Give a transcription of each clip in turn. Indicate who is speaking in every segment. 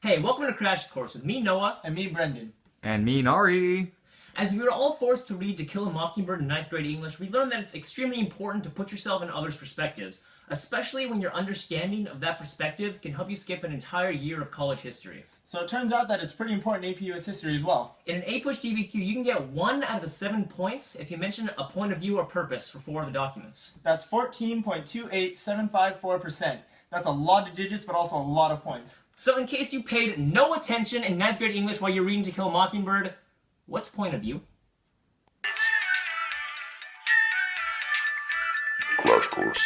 Speaker 1: Hey, welcome to Crash Course with me, Noah.
Speaker 2: And me, Brendon.
Speaker 3: And me, Nari.
Speaker 1: As we were all forced to read To Kill a Mockingbird in 9th grade English, we learned that it's extremely important to put yourself in others' perspectives, especially when your understanding of that perspective can help you skip an entire year of college history.
Speaker 2: So it turns out that it's pretty important in APUSH history as well.
Speaker 1: In an APUSH DBQ, you can get 1 out of the 7 points if you mention a point of view or purpose for 4 of the documents.
Speaker 2: That's 14.28754%. That's a lot of digits, but also a lot of points.
Speaker 1: So in case you paid no attention in 9th grade English while you're reading To Kill a Mockingbird, what's point of view?
Speaker 4: CrashCourse.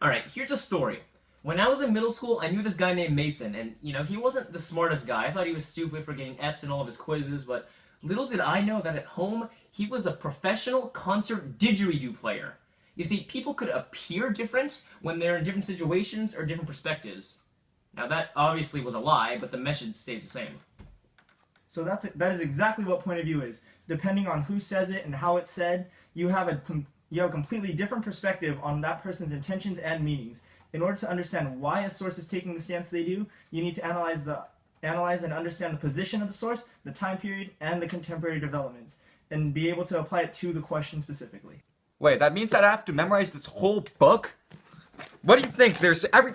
Speaker 1: Alright, here's a story. When I was in middle school, I knew this guy named Mason, and, he wasn't the smartest guy. I thought he was stupid for getting F's in all of his quizzes, but little did I know that at home, he was a professional concert didgeridoo player. You see, people could appear different when they're in different situations or different perspectives. Now that obviously was a lie, but the message stays the same.
Speaker 2: So that is exactly what point of view is. Depending on who says it and how it's said, you have a completely different perspective on that person's intentions and meanings. In order to understand why a source is taking the stance they do, you need to analyze and understand the position of the source, the time period, and the contemporary developments, and be able to apply it to the question specifically.
Speaker 3: Wait, that means that I have to memorize this whole book? What do you think? How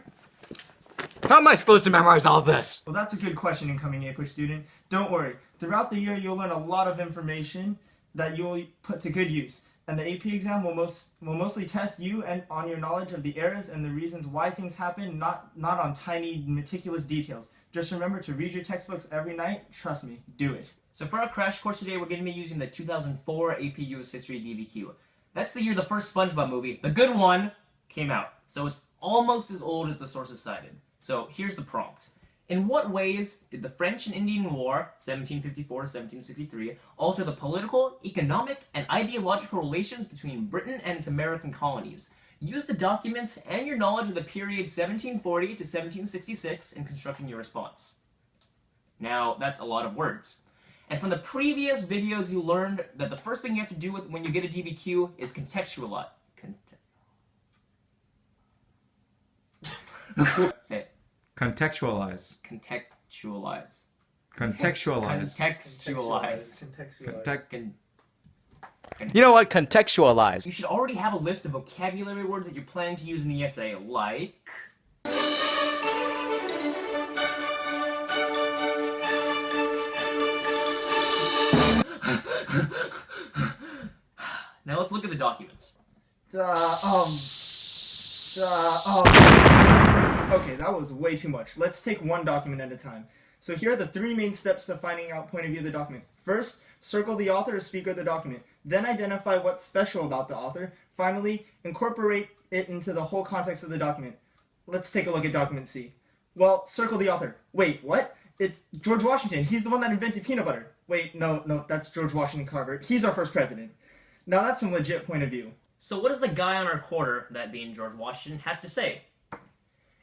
Speaker 3: am I supposed to memorize all this?
Speaker 2: Well, that's a good question, incoming APUSH student. Don't worry. Throughout the year, you'll learn a lot of information that you'll put to good use. And the AP exam will mostly test you and on your knowledge of the eras and the reasons why things happen, not on tiny, meticulous details. Just remember to read your textbooks every night. Trust me, do it.
Speaker 1: So for our crash course today, we're going to be using the 2004 AP US History DBQ. That's the year the first SpongeBob movie, the good one, came out. So it's almost as old as the sources cited. So here's the prompt. In what ways did the French and Indian War, 1754 to 1763, alter the political, economic, and ideological relations between Britain and its American colonies? Use the documents and your knowledge of the period 1740 to 1766 in constructing your response. Now, that's a lot of words. And from the previous videos, you learned that the first thing you have to do when you get a DBQ is contextualize. Say it.
Speaker 3: Contextualize.
Speaker 1: Contextualize.
Speaker 3: Contextualize.
Speaker 1: Contextualize.
Speaker 5: You know what? Contextualize.
Speaker 1: You should already have a list of vocabulary words that you're planning to use in the essay, like... Now let's look at the documents.
Speaker 2: Okay, that was way too much. Let's take one document at a time. So here are the 3 main steps to finding out point of view of the document. First, circle the author or speaker of the document. Then identify what's special about the author. Finally, incorporate it into the whole context of the document. Let's take a look at document C. Well, circle the author. Wait, what? It's George Washington. He's the one that invented peanut butter. Wait, no, that's George Washington Carver. He's our first president. Now that's some legit point of view.
Speaker 1: So what does the guy on our quarter, that being George Washington, have to say?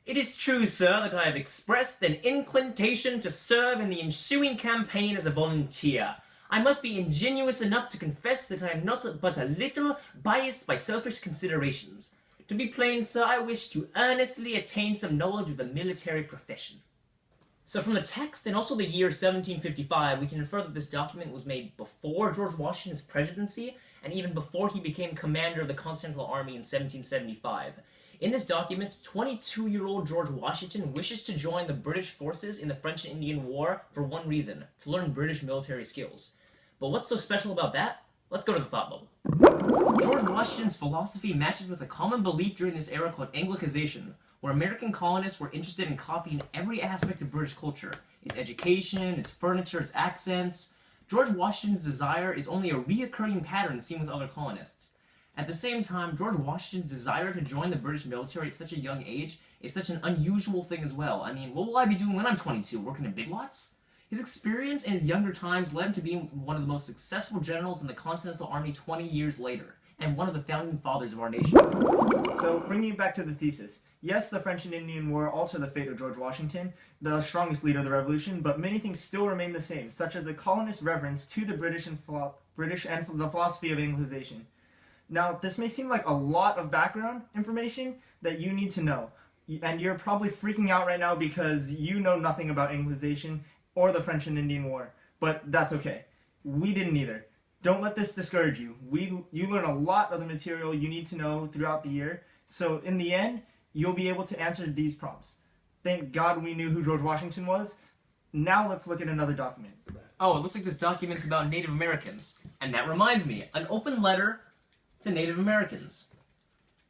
Speaker 1: It is true, sir, that I have expressed an inclination to serve in the ensuing campaign as a volunteer. I must be ingenuous enough to confess that I am not but a little biased by selfish considerations. To be plain, sir, I wish to earnestly attain some knowledge of the military profession. So from the text and also the year 1755, we can infer that this document was made before George Washington's presidency and even before he became commander of the Continental Army in 1775. In this document, 22-year-old George Washington wishes to join the British forces in the French and Indian War for one reason, to learn British military skills. But what's so special about that? Let's go to the thought bubble. George Washington's philosophy matches with a common belief during this era called Anglicization, where American colonists were interested in copying every aspect of British culture, its education, its furniture, its accents. George Washington's desire is only a reoccurring pattern seen with other colonists. At the same time, George Washington's desire to join the British military at such a young age is such an unusual thing as well. I mean, what will I be doing when I'm 22? Working in Big Lots? His experience in his younger times led him to being one of the most successful generals in the Continental Army 20 years later, and one of the founding fathers of our nation.
Speaker 2: So, bringing it back to the thesis. Yes, the French and Indian War altered the fate of George Washington, the strongest leader of the Revolution, but many things still remain the same, such as the colonists' reverence to the British British and the philosophy of Anglicization. Now, this may seem like a lot of background information that you need to know, and you're probably freaking out right now because you know nothing about Anglicization or the French and Indian War, but that's okay. We didn't either. Don't let this discourage you. You learn a lot of the material you need to know throughout the year, so in the end, you'll be able to answer these prompts. Thank God we knew who George Washington was. Now let's look at another document.
Speaker 1: Oh, it looks like this document's about Native Americans. And that reminds me, an open letter to Native Americans.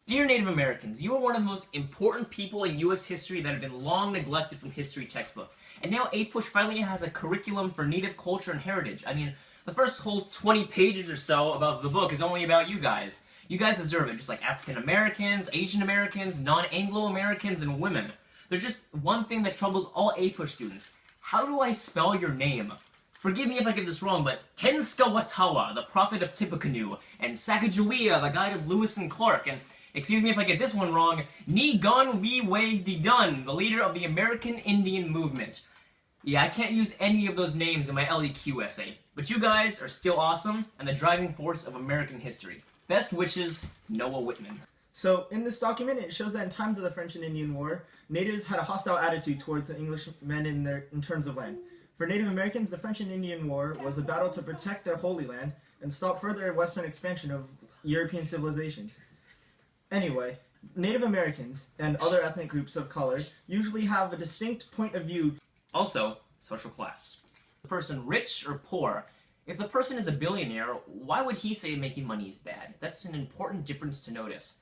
Speaker 1: Dear Native Americans, you are one of the most important people in U.S. history that have been long neglected from history textbooks. And now APUSH finally has a curriculum for Native culture and heritage. I mean, the first whole 20 pages or so about the book is only about you guys. You guys deserve it, just like African Americans, Asian Americans, non-Anglo Americans, and women. There's just one thing that troubles all APUSH students. How do I spell your name? Forgive me if I get this wrong, but Tenskawatawa, the prophet of Tippecanoe, and Sacagawea, the guide of Lewis and Clark, and excuse me if I get this one wrong, Niganweewei-Dun, the leader of the American Indian movement. Yeah, I can't use any of those names in my LEQ essay, but you guys are still awesome and the driving force of American history. Best wishes, Noah Wittman.
Speaker 2: So, in this document, it shows that in times of the French and Indian War, natives had a hostile attitude towards the Englishmen in terms of land. For Native Americans, the French and Indian War was a battle to protect their holy land and stop further western expansion of European civilizations. Anyway, Native Americans and other ethnic groups of color usually have a distinct point of view.
Speaker 1: Also, social class. The person rich or poor. If the person is a billionaire, why would he say making money is bad? That's an important difference to notice.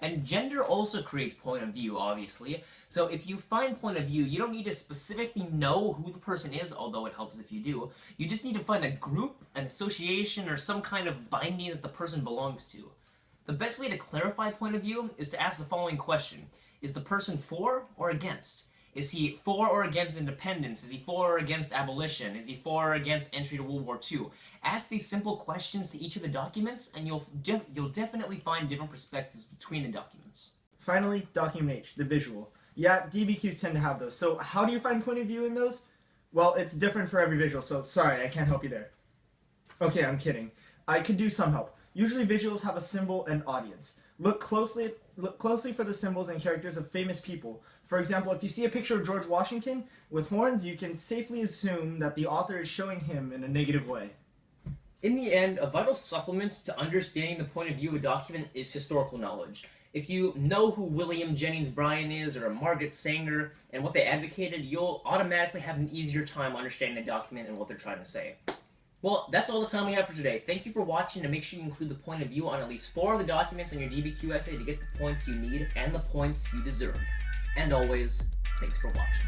Speaker 1: And gender also creates point of view, obviously. So if you find point of view, you don't need to specifically know who the person is, although it helps if you do. You just need to find a group, an association, or some kind of binding that the person belongs to. The best way to clarify point of view is to ask the following question. Is the person for or against? Is he for or against independence? Is he for or against abolition? Is he for or against entry to World War II? Ask these simple questions to each of the documents, and you'll definitely find different perspectives between the documents.
Speaker 2: Finally, document H, the visual. Yeah, DBQs tend to have those. So how do you find point of view in those? Well, it's different for every visual, so sorry, I can't help you there. Okay, I'm kidding. I could do some help. Usually visuals have a symbol and audience. Look closely for the symbols and characters of famous people. For example, if you see a picture of George Washington with horns, you can safely assume that the author is showing him in a negative way.
Speaker 1: In the end, a vital supplement to understanding the point of view of a document is historical knowledge. If you know who William Jennings Bryan is or Margaret Sanger and what they advocated, you'll automatically have an easier time understanding the document and what they're trying to say. Well, that's all the time we have for today. Thank you for watching, and make sure you include the point of view on at least 4 of the documents in your DBQ essay to get the points you need and the points you deserve. And always, thanks for watching.